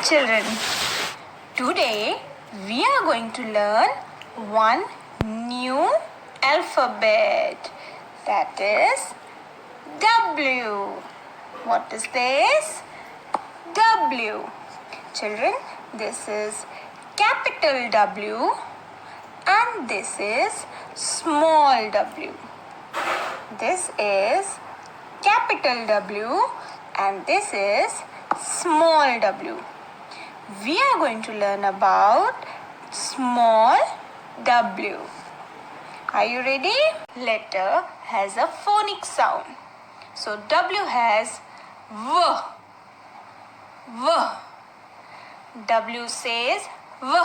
children, today we are going to learn one new alphabet, that is W. What is this? W. Children, this is capital W and this is small w. This is capital W and this is small w. We are going to learn about small w. Are you ready? Letter has a phonic sound. So W has V. V. W says V.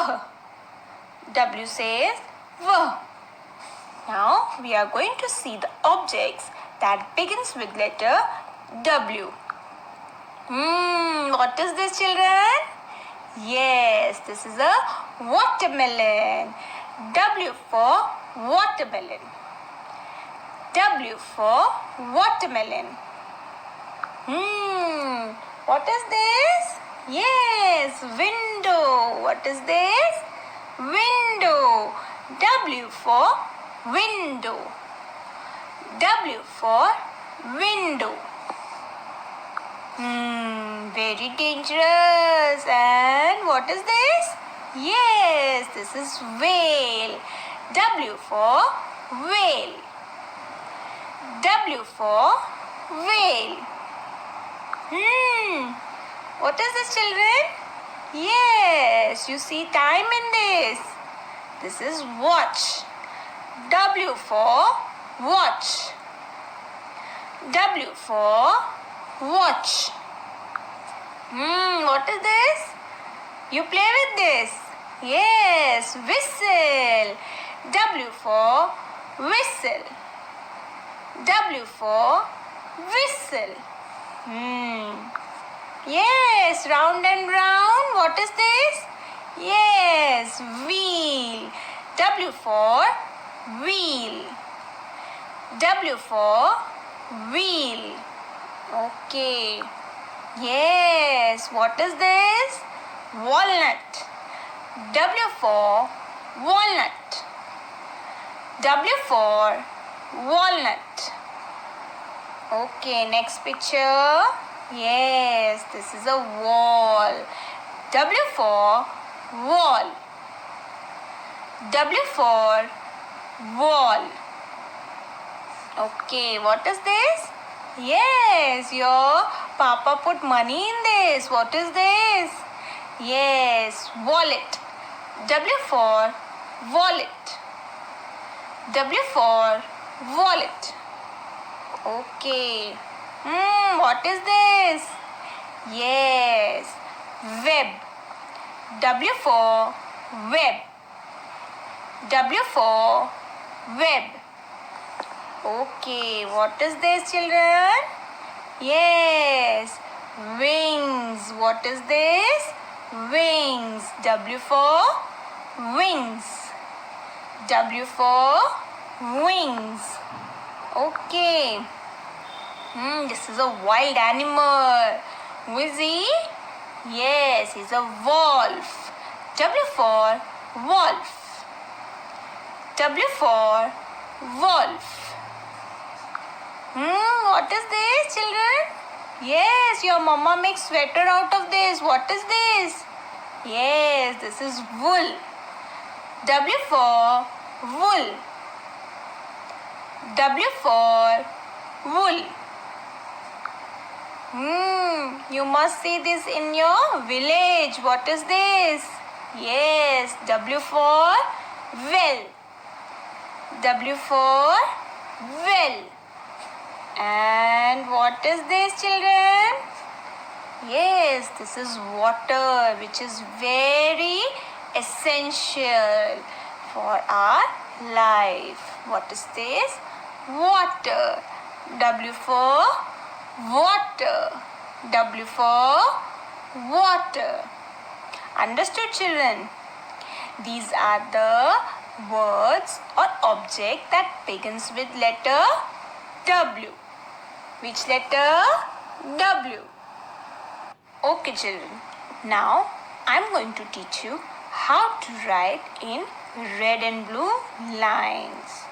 W says V. Now we are going to see the objects that begins with letter W. What is this, children? Yes, this is a watermelon. W for watermelon. W for watermelon. What is this? Yes, window. What is this? Window. W for window. W for window. Very dangerous. And what is this? Yes, this is whale. W for whale. W for whale. What is this, children? Yes, you see time in this. This is watch. W for watch. W for watch. What is this? You play with this? Yes, whistle. W for whistle. W for whistle. Yes, round and round. What is this? Yes, wheel. W for wheel. W for wheel. Okay. Yes, what is this? Walnut. W for walnut. W for walnut. Okay, next picture. Yes, this is a wall. W for wall. W for wall. Okay, what is this? Yes, your papa put money in this. What is this? Yes, wallet. W for wallet. W for wallet. Okay. What is this? Yes, web. W for web. W for web. Okay, what is this, children? Yes, wings. What is this? Wings. W for wings. W for wings. Okay. This is a wild animal. Who is he? Yes, he's a wolf. W for wolf. W for wolf. What is this, children? Yes, your mama makes sweater out of this. What is this? Yes, this is wool. W for wool. W for wool. You must see this in your village. What is this? Yes, W for well. W for well. And what is this, children? Yes, this is water, which is very essential for our life. What is this? Water. W for water. W for water. Understood, children? These are the words or object that begins with letter W. Which letter? W. Okay, children. Now I'm going to teach you how to write in red and blue lines.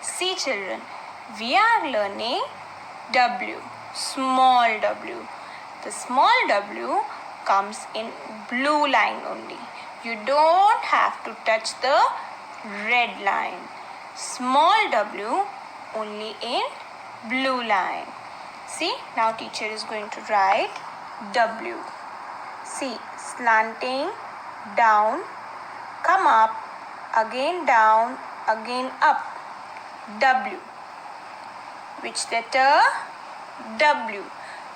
See children, we are learning W, small w. The small w comes in blue line only. You don't have to touch the red line. Small w only in blue line. See, now teacher is going to write W. See, slanting, down, come up, again down, again up. W. Which letter? W.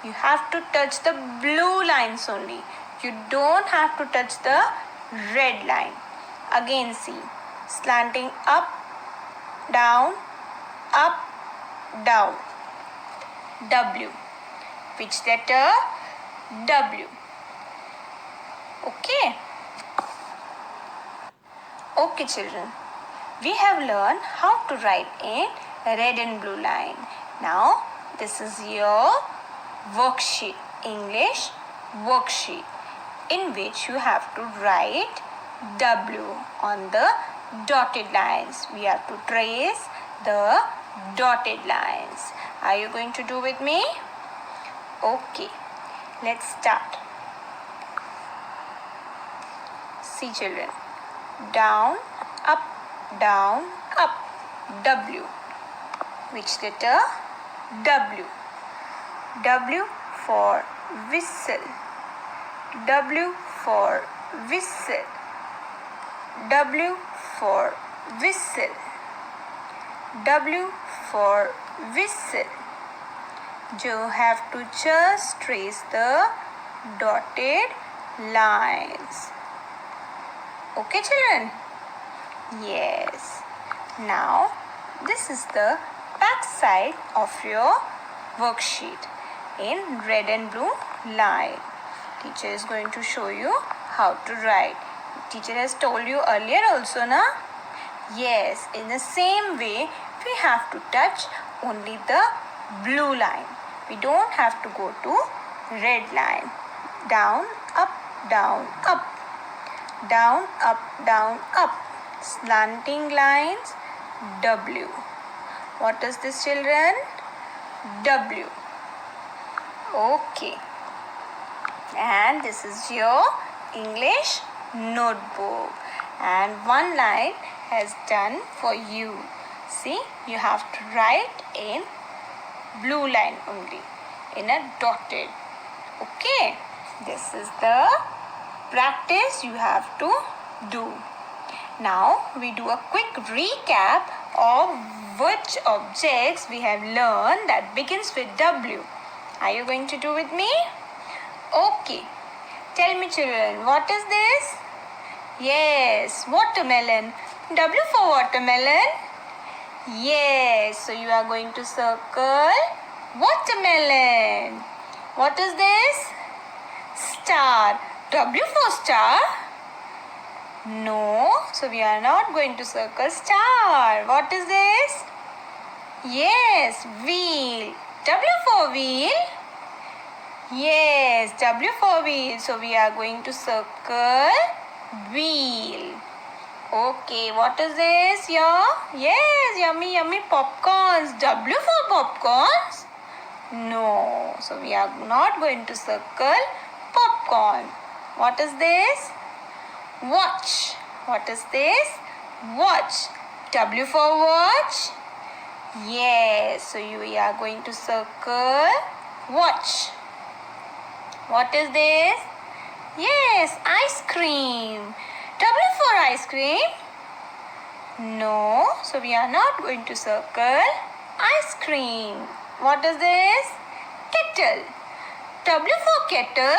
You have to touch the blue lines only. You don't have to touch the red line. Again see, slanting up, down, W. Which letter? W. Okay. Okay children, we have learned how to write in red and blue line. Now this is your worksheet, English worksheet, in which you have to write W on the dotted lines. We have to trace the dotted lines. Are you going to do with me? Okay, let's start. See children, down, up, W. Which letter? W. W for whistle. W for whistle. W for whistle. W for whistle. You have to just trace the dotted lines. Okay children? Yes. Now this is the back side of your worksheet in red and blue line. Teacher is going to show you how to write. Teacher has told you earlier also, na? Yes, in the same way we have to touch only the blue line. We don't have to go to red line. Down, up, down, up. Down, up. Slanting lines, W. What is this children? W. Okay. And this is your English notebook. And one line has done for you. See, you have to write in blue line only, in a dotted. Okay. This is the practice you have to do. Now we do a quick recap of which objects we have learned that begins with W. Are you going to do with me? Okay. Tell me children, what is this? Yes, watermelon. W for watermelon? Yes, so you are going to circle watermelon. What is this? Star. W for star? No, so we are not going to circle star. What is this? Yes, wheel. W for wheel? Yes, W for wheel. So we are going to circle wheel. Okay, what is this here? Yes, yummy, yummy popcorns. W for popcorns? No, so we are not going to circle popcorn. What is this? Watch. What is this? Watch. W for watch? Yes, so we are going to circle watch. What is this? Yes, ice cream. W for ice cream? No, so we are not going to circle ice cream. What is this? Kettle. W for kettle?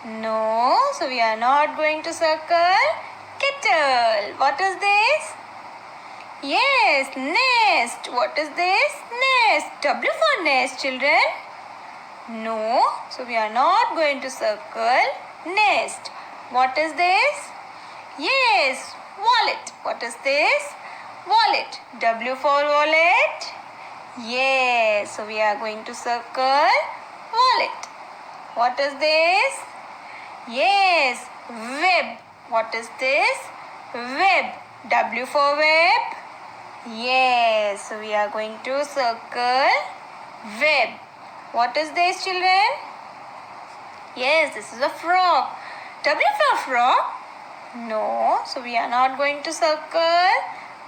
No, so we are not going to circle kettle. What is this? Yes, nest. What is this? Nest. W for nest, children? No, so we are not going to circle nest. What is this? Yes, wallet. What is this? Wallet. W for wallet? Yes, so we are going to circle wallet. What is this? Yes, web. What is this? Web. W for web. Yes, so we are going to circle web. What is this, children? Yes, this is a frog. W for frog? No, so we are not going to circle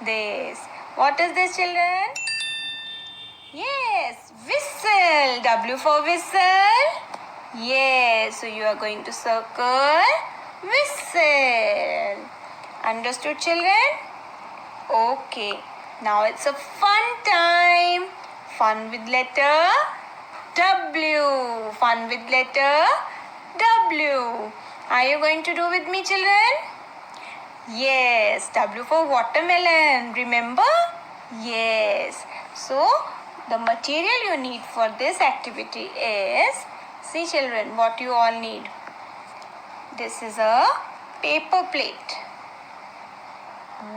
this. What is this, children? Yes, whistle. W for whistle. Yes, so you are going to circle whistle. Understood, children? Okay, now it's a fun time. Fun with letter W. Fun with letter W. Are you going to do with me, children? Yes, W for watermelon. Remember? Yes. So, the material you need for this activity is, see children, what you all need. This is a paper plate,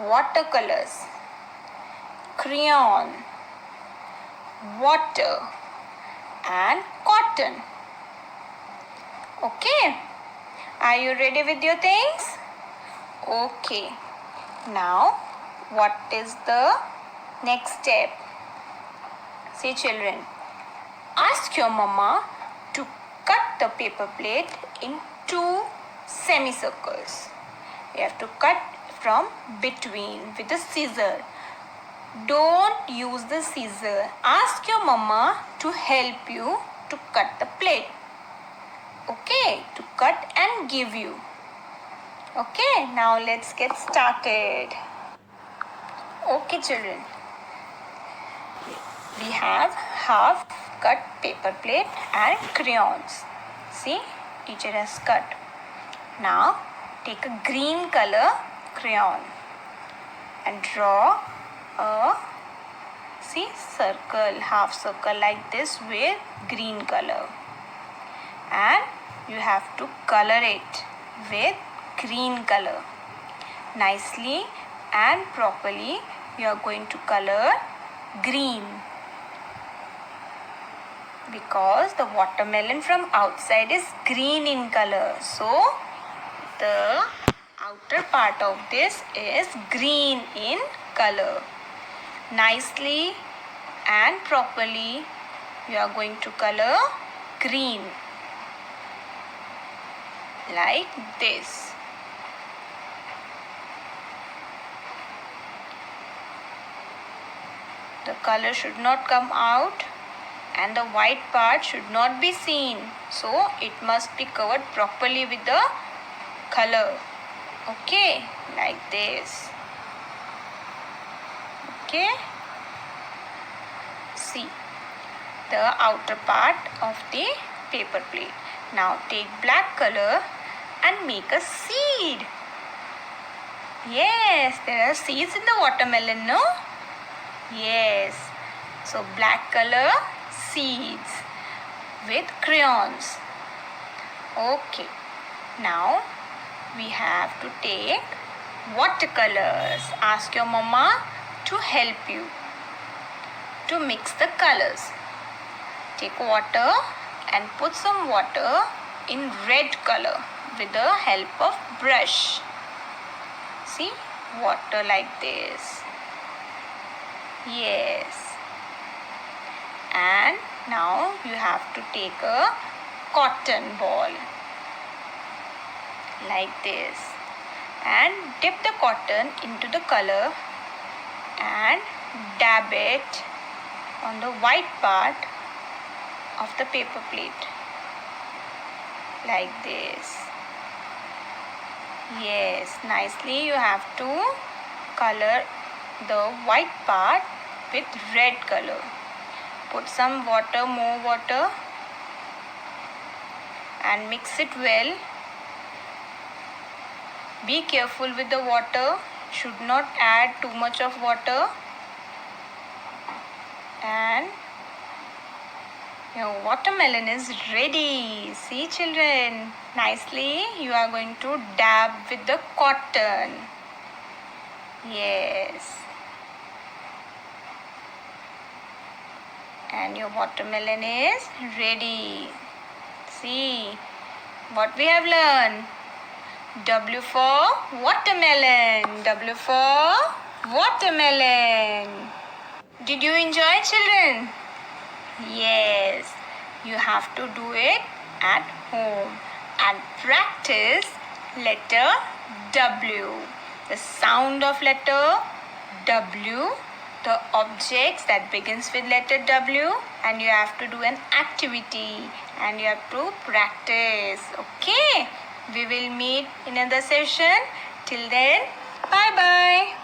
watercolors, crayon, water and cotton. Okay, are you ready with your things? Okay, now what is the next step? See children, ask your mama to cut the paper plate in 2 semicircles. You have to cut from between with a scissor. Don't use the scissor. Ask your mama to help you to cut the plate. Okay, to cut and give you. Okay, now let's get started. Okay, children. We have half cut paper plate and crayons. See, teacher has cut. Now, take a green color crayon and draw a circle, half circle like this with green color, and you have to color it with green color nicely and properly. You are going to color green because the watermelon from outside is green in color, so the outer part of this is green in color. Nicely and properly you are going to color green like this. The color should not come out and the white part should not be seen, so it must be covered properly with the color. Okay, like this. Okay, see the outer part of the paper plate. Now take black color and make a seed. Yes, there are seeds in the watermelon, no? Yes, so black color seeds with crayons. Okay, now we have to take watercolors. Ask your mama to help you to mix the colors. Take water and put some water in red color with the help of brush. See, water like this. Yes. And now you have to take a cotton ball like this and dip the cotton into the color and dab it on the white part of the paper plate like this. Yes, nicely you have to color the white part with red color. Put some water, more water, and mix it well. Be careful with the water. Should not add too much of water. And your watermelon is ready. See children, nicely you are going to dab with the cotton. Yes. And your watermelon is ready. See, what we have learned? W for watermelon. W for watermelon. Did you enjoy, children? Yes, you have to do it at home and practice letter W. The sound of letter W, the objects that begins with letter W, and you have to do an activity and you have to practice. Okay, we will meet in another session. Till then, bye bye.